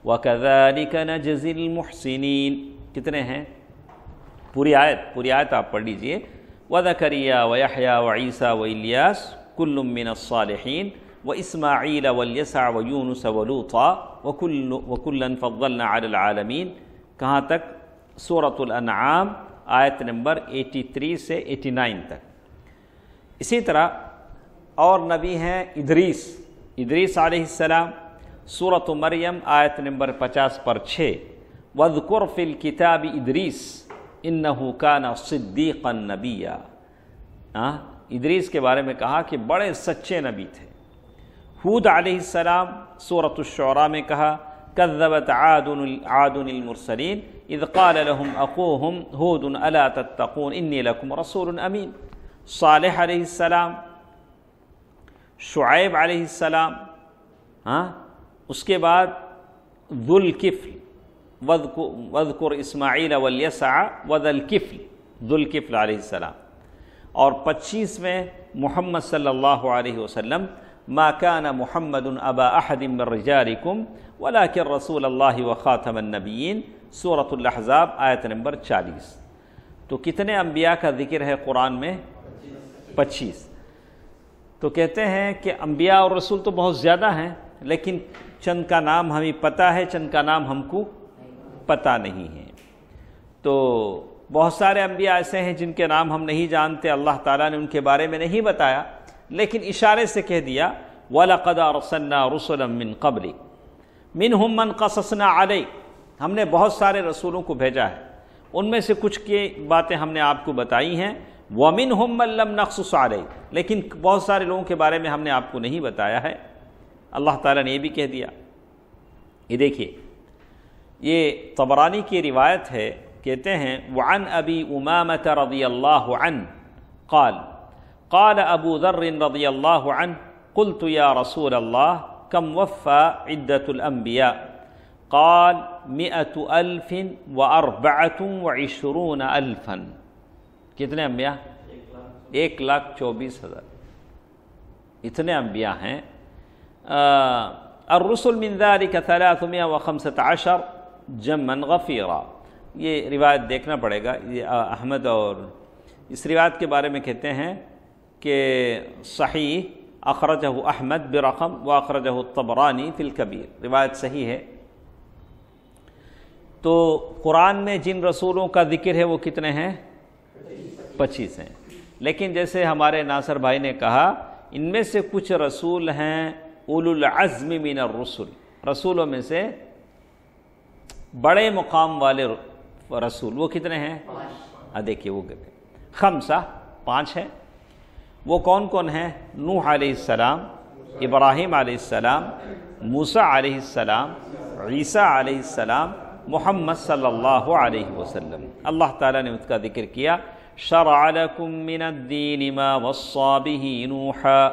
وَكَذَلِكَ نَجْزِي الْمُحْسِنِينَ. کتنے ہیں؟ پوری آیت آپ پڑھ لیجئے. وَذَكَرِيَّا وَيَحْيَىٰ وَعِيسَىٰ وَإِلْيَاسَ كُلٌّ مِّنَ الصَّالِحِينَ وَإِسْمَاعِيلَ وَالْيَسَعَ وَيُونُسَ وَلُوطًا وَكُلًّا فَضَّلْنَا عَلَى الْعَالَمِينَ. کہاں تک؟ سورۃ الانعام آیت نمبر 83 سے 89 تک. اسی طرح اور نبی ہیں ادریس علیہ السلام. سورۃ مریم آیت نمبر 50/6 وَاذْكُرْ فِي الْكِتَابِ إِدْرِيسَ إِنَّهُ كَانَ صِدِّيقًا نَبِيًّا. ادریس کے بارے میں کہا کہ بڑے سچے نبی تھے. ہود علیہ السلام سورۃ الشعراء میں کہا كذبت عاد المرسلين اذ قال لهم اخوهم هود الا تتقون انی لکم رسول امین. صالح علیہ السلام، شعیب علیہ السلام، اس کے بعد ذو الکفل واذکر اسماعیل والیسع وذا الکفل، ذو الکفل علیہ السلام. اور 25 میں محمد صلی اللہ علیہ وسلم ما كان محمد ابا احد من رجالکم ولكن رسول اللہ وخاتم النبیین. سورۃ الاحزاب آیت نمبر 40. تو کتنے انبیاء کا ذکر ہے قرآن میں؟ 25۔ تو کہتے ہیں کہ انبیاء اور رسول تو بہت زیادہ ہیں، لیکن چند کا نام ہمیں پتہ ہے، چند کا نام ہم کو پتہ نہیں ہے۔ تو بہت سارے انبیاء ایسے ہیں جن کے نام ہم نہیں جانتے، اللہ تعالیٰ نے ان کے بارے میں نہیں بتایا، لیکن اشارے سے کہہ دیا وَلَقَدْ أَرْسَلْنَا رُسُلًا مِّن قَبْلِكَ مِنْهُمْ مَنْ قَصَصْنَا عَلَيْكَ، ہم نے بہت سارے رسولوں کو بھیجا ہے، ان میں سے کچھ کی باتیں ہم نے آپ کو بتائی ہیں، وَمِنْهُمْ مَنْ لَمْ نَقْصُصْ عَلَيْكَ، لیکن بہت سارے لوگوں کے بارے میں ہم نے آپ کو نہیں بتایا ہے۔ اللہ تعالیٰ نے یہ بھی کہہ دیا۔ یہ دیکھیے، یہ طبرانی کی روایت ہے، کہتے ہیں وعن ابی امامۃ رضی اللہ عنہ قال قال ابو ذر رضی اللہ عنہ قلت یا رسول اللہ کم وفى عدۃ الانبیاء قال 100,024,000۔ کتنے انبیاء؟ 1,24,000، اتنے انبیاء ہیں۔ الرسل من ذلك 315 جمعا غفیرا، یہ روایت دیکھنا پڑے گا، یہ احمد، اور اس روایت کے بارے میں کہتے ہیں کہ صحیح اخرجہ احمد برقم واخرجہ الطبرانی فی الکبیر، روایت صحیح ہے۔ تو قرآن میں جن رسولوں کا ذکر ہے وہ کتنے ہیں؟ 25 ہیں، لیکن جیسے ہمارے ناصر بھائی نے کہا ان میں سے کچھ رسول ہیں اولو العزم من الرسل، رسولوں میں سے بڑے مقام والے رسول، وہ کتنے ہیں؟ دیکھیے وہ 5 ہیں۔ وہ کون کون ہیں؟ نوح علیہ السلام، ابراہیم علیہ السلام، موسیٰ علیہ السلام، عیسیٰ علیہ السلام، محمد صلی اللہ علیہ وسلم۔ اللہ تعالیٰ نے اس کا ذکر کیا، شرع لکم من الدین ما وصى به نوحا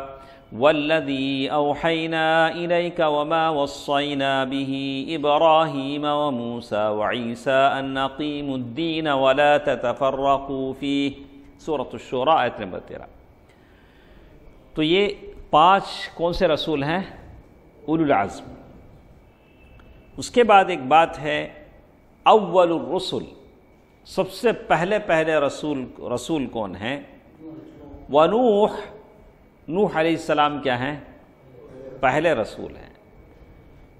والذی اوحینا الیک وما وصینا به ابراہیم وموسیٰ وعیسیٰ ان اقیموا الدین ولا تتفرقوا فیہ، سورۃ الشورى آیت نمبر 13۔ تو یہ 5 کون سے رسول ہیں؟ اولو العزم۔ اس کے بعد ایک بات ہے، اول الرسل، سب سے پہلے رسول کون ہیں؟ ونوح، نوح علیہ السلام کیا ہیں؟ پہلے رسول ہیں۔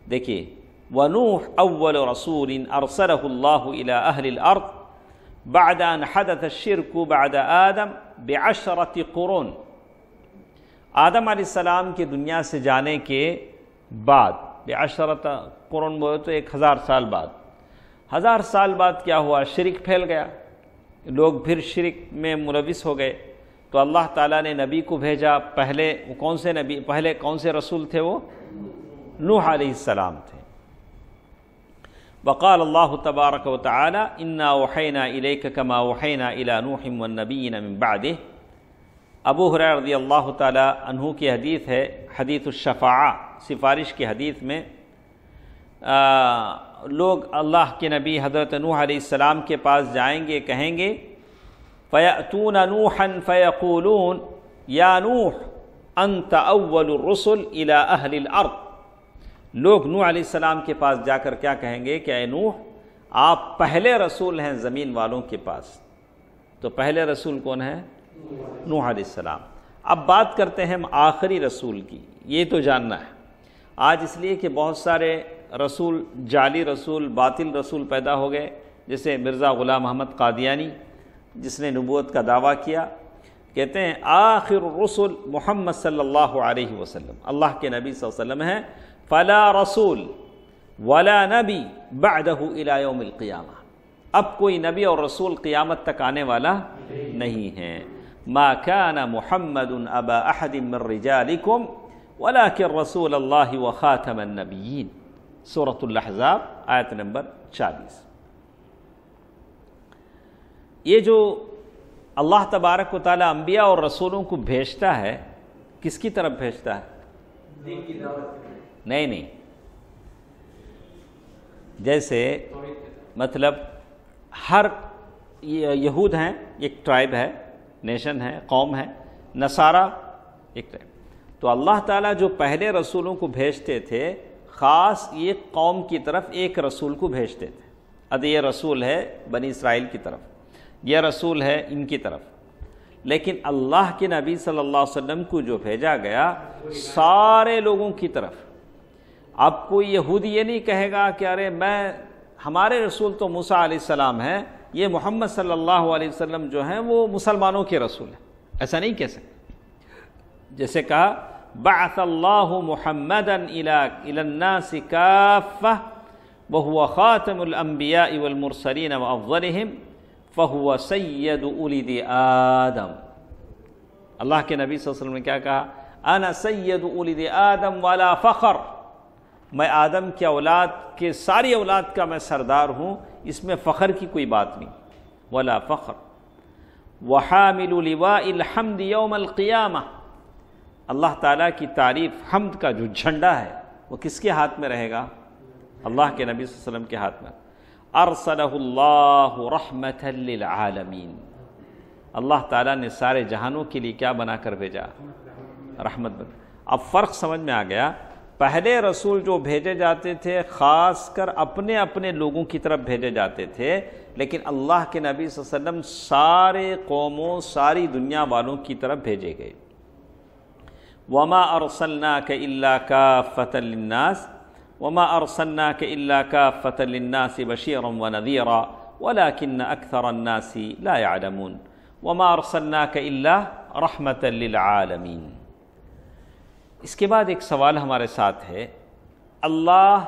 دیکھیے، ونوح اول رسول ارسلہ اللہ الی اہل الارض بعد ان حدث الشرک بعد آدم ب10 قرون، آدم علیہ السلام کے دنیا سے جانے کے بعد، ب10 قرون بولے تو 1000 سال بعد، 1000 سال بعد کیا ہوا؟ شرک پھیل گیا، لوگ پھر شرک میں ملوث ہو گئے، تو اللہ تعالیٰ نے نبی کو بھیجا۔ پہلے کون سے رسول تھے؟ وہ نوح علیہ السلام تھے۔ وقال اللہ تبارک و تعالی انا اوحینا الیک کما اوحینا الی نوح والنبیین من بعدہ۔ ابو ہریرہ رضی اللہ تعالی عنہ کی حدیث ہے، حدیث الشفاعہ، سفارش کی حدیث میں لوگ اللہ کے نبی حضرت نوح علیہ السلام کے پاس جائیں گے، کہیں گے فَيَأْتُونَ نُوحًا فَيَقُولُونَ يَا نُوحُ أَنْتَ أَوَّلُ الرُّسُلِ إِلَىٰ أَهْلِ الْأَرْضِ، لوگ نوح علیہ السلام کے پاس جا کر کیا کہیں گے کہ اے نوح، آپ پہلے رسول ہیں زمین والوں کے پاس۔ تو پہلے رسول کون ہیں؟ نوح علیہ السلام۔ اب بات کرتے ہیں ہم آخری رسول کی، یہ تو جاننا ہے آج، اس لیے کہ بہت سارے رسول، جعلی رسول، باطل رسول پیدا ہو گئے، جیسے مرزا غلام محمد قادیانی جس نے نبوت کا دعویٰ کیا، کہتے ہیں آخر الرسل محمد صلی اللہ علیہ وسلم، اللہ کے نبی صلی اللہ علیہ وسلم ہیں، فلا رسول ولا نبی بعدہ الی یوم القیامہ، اب کوئی نبی اور رسول قیامت تک آنے والا نہیں ہے۔ ما كان محمد ابا احد من رجالکم ولكن رسول اللہ وخاتم النبیین، سورۃ الاحزاب آیت نمبر 40۔ یہ جو اللہ تبارک و تعالی انبیاء اور رسولوں کو بھیجتا ہے، کس کی طرف بھیجتا ہے؟ نہیں، جیسے مطلب ہر یہود ہیں، ایک ٹرائب ہے، نیشن ہے، قوم ہے، نصارہ ایک ٹرائب، تو اللہ تعالیٰ جو پہلے رسولوں کو بھیجتے تھے، خاص یہ قوم کی طرف ایک رسول کو بھیجتے تھے، اب یہ رسول ہے بنی اسرائیل کی طرف، یہ رسول ہے ان کی طرف، لیکن اللہ کے نبی صلی اللہ علیہ وسلم کو جو بھیجا گیا سارے لوگوں کی طرف۔ اب کوئی یہودی یہ نہیں کہے گا کہ ارے ہمارے رسول تو موسیٰ علیہ السلام ہیں، یہ محمد صلی اللہ علیہ وسلم جو ہیں وہ مسلمانوں کے رسول ہیں، ایسا نہیں کہہ سکتے۔ جیسے کہا بعث اللہ محمدا الی الناس کافہ وہو خاتم الانبیاء والمرسلین وافضلہم فہو سید اولد آدم۔ اللہ کے نبی صلی اللہ علیہ وسلم نے کیا کہا؟ انا سید اولد آدم ولا فخر، میں آدم کی اولاد کے ساری اولاد کا میں سردار ہوں، اس میں فخر کی کوئی بات نہیں، ولا فخر۔ وحامل لواء الحمد یوم القیامہ، اللہ تعالیٰ کی تعریف حمد کا جو جھنڈا ہے وہ کس کے ہاتھ میں رہے گا؟ اللہ کے نبی صلی اللہ علیہ وسلم کے ہاتھ میں۔ ارسلہ اللہ رحمۃ للعالمین، اللہ تعالیٰ نے سارے جہانوں کے لیے کیا بنا کر بھیجا؟ رحمت بنا۔ اب فرق سمجھ میں آ گیا، پہلے رسول جو بھیجے جاتے تھے خاص کر اپنے اپنے لوگوں کی طرف بھیجے جاتے تھے، لیکن اللہ کے نبی صلی اللہ علیہ وسلم سارے قوموں ساری دنیا والوں کی طرف بھیجے گئے۔ وما ارسلناک الا کافۃ للناس وما ارسلناک الا کافۃ للناس بشیرا ونذیرا ولکن اکثر الناس لا يعلمون وما ارسلناک الا رحمۃ للعالمین۔ اس کے بعد ایک سوال ہمارے ساتھ ہے، اللہ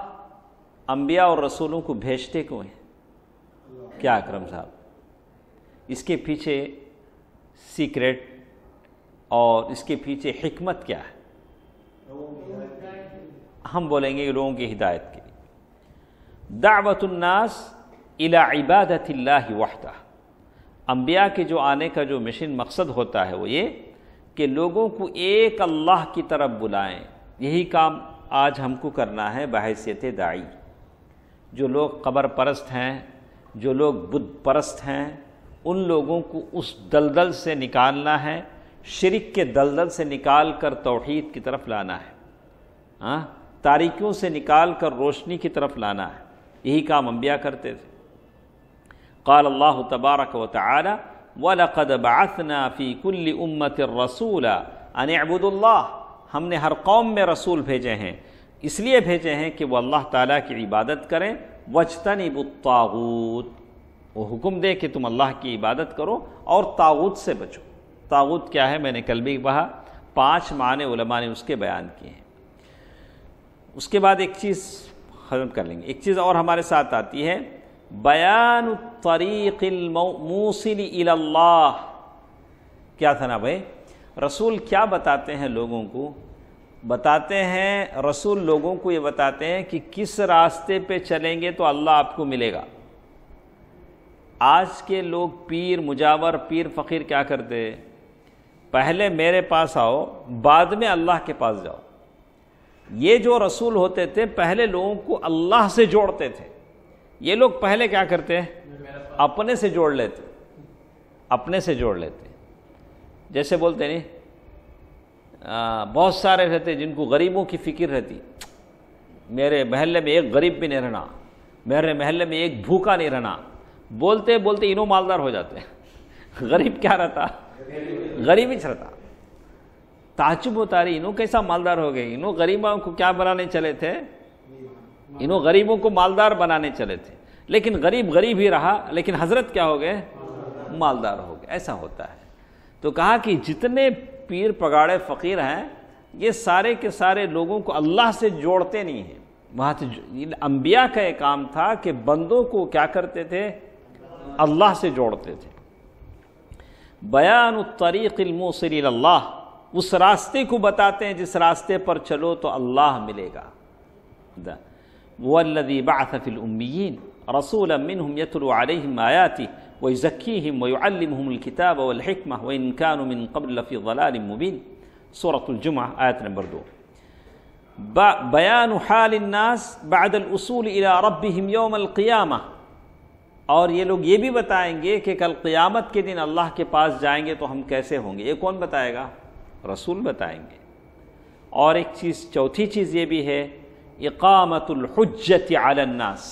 انبیاء اور رسولوں کو بھیجتے کیوں ہیں؟ کیا اکرم صاحب اس کے پیچھے سیکریٹ اور اس کے پیچھے حکمت کیا ہے؟ ہم بولیں گے لوگوں کی ہدایت کے لیے۔ دعوت الناس الی عبادت اللہ وحدہ، انبیاء کے جو آنے کا جو مشن مقصد ہوتا ہے وہ یہ کہ لوگوں کو ایک اللہ کی طرف بلائیں۔ یہی کام آج ہم کو کرنا ہے بحیثیت داعی۔ جو لوگ قبر پرست ہیں، جو لوگ بت پرست ہیں، ان لوگوں کو اس دلدل سے نکالنا ہے، شرک کے دلدل سے نکال کر توحید کی طرف لانا ہے، تاریکیوں سے نکال کر روشنی کی طرف لانا ہے۔ یہی کام انبیاء کرتے تھے۔ قال اللہ تبارک و تعالی وَلَقَدْ بَعَثْنَا فِي كُلِّ أُمَّةٍ رَسُولًا أَنِ اعْبُدُوا اللَّهَ، ہم نے ہر قوم میں رسول بھیجے ہیں، اس لیے بھیجے ہیں کہ وہ اللہ تعالیٰ کی عبادت کریں۔ وَاجْتَنِبُوا الطَّاغُوتَ، وہ حکم دے کہ تم اللہ کی عبادت کرو اور طاغوت سے بچو۔ طاغوت کیا ہے؟ میں نے کل بھی کہا، 5 معنی علماء نے اس کے بیان کیے ہیں۔ اس کے بعد ایک چیز ختم کر لیں گے، ایک چیز اور ہمارے ساتھ آتی ہے، بیان الطریق الموصل الی اللہ۔ کیا تھا نا بھائی؟ رسول کیا بتاتے ہیں لوگوں کو؟ بتاتے ہیں رسول لوگوں کو یہ بتاتے ہیں کہ کس راستے پہ چلیں گے تو اللہ آپ کو ملے گا۔ آج کے لوگ پیر مجاور پیر فقیر کیا کرتے؟ پہلے میرے پاس آؤ، بعد میں اللہ کے پاس جاؤ۔ یہ جو رسول ہوتے تھے پہلے لوگوں کو اللہ سے جوڑتے تھے۔ یہ لوگ پہلے کیا کرتے ہیں؟ اپنے سے جوڑ لیتے، اپنے سے جوڑ لیتے۔ جیسے بولتے نہیں، بہت سارے رہتے جن کو غریبوں کی فکر رہتی، میرے محلے میں ایک غریب بھی نہیں رہنا، میرے محلے میں ایک بھوکا نہیں رہنا، بولتے بولتے انہوں مالدار ہو جاتے ہیں۔ غریب کیا رہتا؟ غریب ہی رہتا۔ تعجب ہوتا رہی، انہوں کیسا مالدار ہو گئے؟ انہوں غریبوں کو کیا بنانے چلے تھے؟ انہوں غریبوں کو مالدار بنانے چلے تھے، لیکن غریب غریب ہی رہا، لیکن حضرت کیا ہو گئے؟ مالدار ہو گئے۔ ایسا ہوتا ہے۔ تو کہا کہ جتنے پیر پگاڑے فقیر ہیں یہ سارے کے سارے لوگوں کو اللہ سے جوڑتے نہیں ہیں۔ وہاں انبیاء کا یہ کام تھا کہ بندوں کو کیا کرتے تھے؟ اللہ سے جوڑتے تھے۔ بیان الطریق الموصل الی اللہ، اس راستے کو بتاتے ہیں جس راستے پر چلو تو اللہ ملے گا۔ وَالَّذِي بَعَثَ فِي الْأُمِّيِّينَ رَسُولًا مِّنْهُمْ يَتْلُو عَلَيْهِمْ آيَاتِهِ وَيُزَكِّيهِمْ وَيُعَلِّمُهُمُ الْكِتَابَ وَالْحِكْمَةَ وَإِن كَانُوا مِن قَبْلُ لَفِي ضَلَالٍ مُّبِينٍ، سورۃ الجمعہ آیت نمبر 2۔ بیان حال الناس بعد الوصول الى ربهم یوم القیامہ، اور یہ لوگ یہ بھی بتائیں گے کہ کل قیامت کے دن اللہ کے پاس جائیں گے تو ہم کیسے ہوں گے۔ یہ کون بتائے گا؟ رسول بتائیں گے۔ اور ایک چیز، چوتھی چیز یہ بھی ہے، اقامت الحجت علی الناس،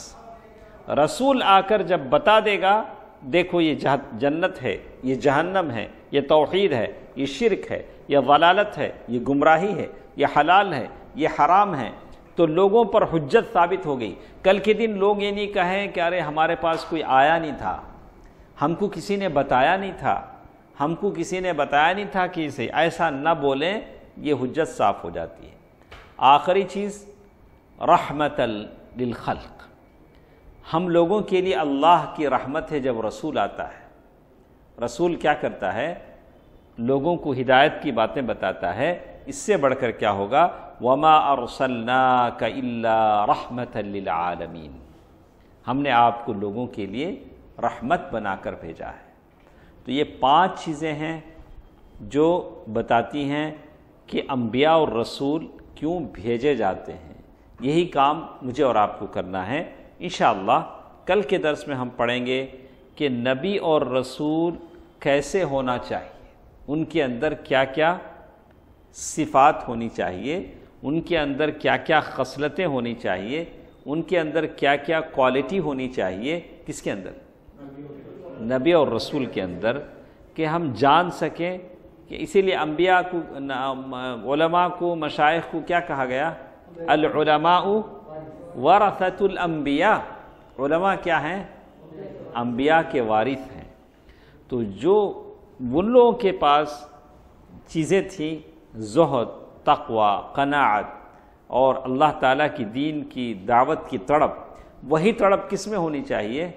رسول آ کر جب بتا دے گا دیکھو یہ جنت ہے، یہ جہنم ہے، یہ توحید ہے، یہ شرک ہے، یہ ضلالت ہے، یہ گمراہی ہے، یہ حلال ہے، یہ حرام ہے، تو لوگوں پر حجت ثابت ہو گئی۔ کل کے دن لوگ یہ نہیں کہیں کہ ارے ہمارے پاس کوئی آیا نہیں تھا، ہم کو کسی نے بتایا نہیں تھا، ہم کو کسی نے بتایا نہیں تھا کہ اسے ایسا نہ بولیں، یہ حجت صاف ہو جاتی ہے۔ آخری چیز رحمت للخلق، ہم لوگوں کے لیے اللہ کی رحمت ہے جب رسول آتا ہے۔ رسول کیا کرتا ہے؟ لوگوں کو ہدایت کی باتیں بتاتا ہے۔ اس سے بڑھ کر کیا ہوگا؟ وَمَا أَرْسَلْنَاكَ إِلَّا رَحْمَةً لِّلْعَالَمِينَ، ہم نے آپ کو لوگوں کے لیے رحمت بنا کر بھیجا ہے۔ تو یہ 5 چیزیں ہیں جو بتاتی ہیں کہ انبیاء اور رسول کیوں بھیجے جاتے ہیں۔ یہی کام مجھے اور آپ کو کرنا ہے۔ انشاءاللہ کل کے درس میں ہم پڑھیں گے کہ نبی اور رسول کیسے ہونا چاہیے، ان کے اندر کیا کیا صفات ہونی چاہیے، ان کے اندر کیا کیا خصلتیں ہونی چاہیے، ان کے اندر کیا کیا کوالٹی ہونی چاہیے، کس کے اندر؟ نبی اور رسول کے اندر، کہ ہم جان سکیں کہ اسی لیے انبیاء کو، علماء کو، مشائخ کو کیا کہا گیا؟ العلماء ورثۃ الانبیاء، علماء کیا ہیں؟ انبیاء کے وارث ہیں۔ تو جو ان لوگوں کے پاس چیزیں تھیں، زہد، تقوی، قناعت اور اللہ تعالیٰ کی دین کی دعوت کی تڑپ، وہی تڑپ کس میں ہونی چاہیے؟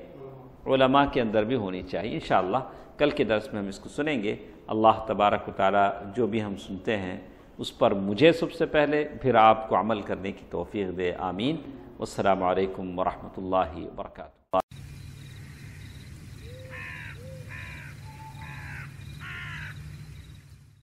علماء کے اندر بھی ہونی چاہیے۔ انشاءاللہ کل کے درس میں ہم اس کو سنیں گے۔ اللہ تبارک و تعالیٰ جو بھی ہم سنتے ہیں اس پر مجھے سب سے پہلے، پھر آپ کو عمل کرنے کی توفیق دے۔ آمین۔ والسلام علیکم ورحمۃ اللہ وبرکاتہ۔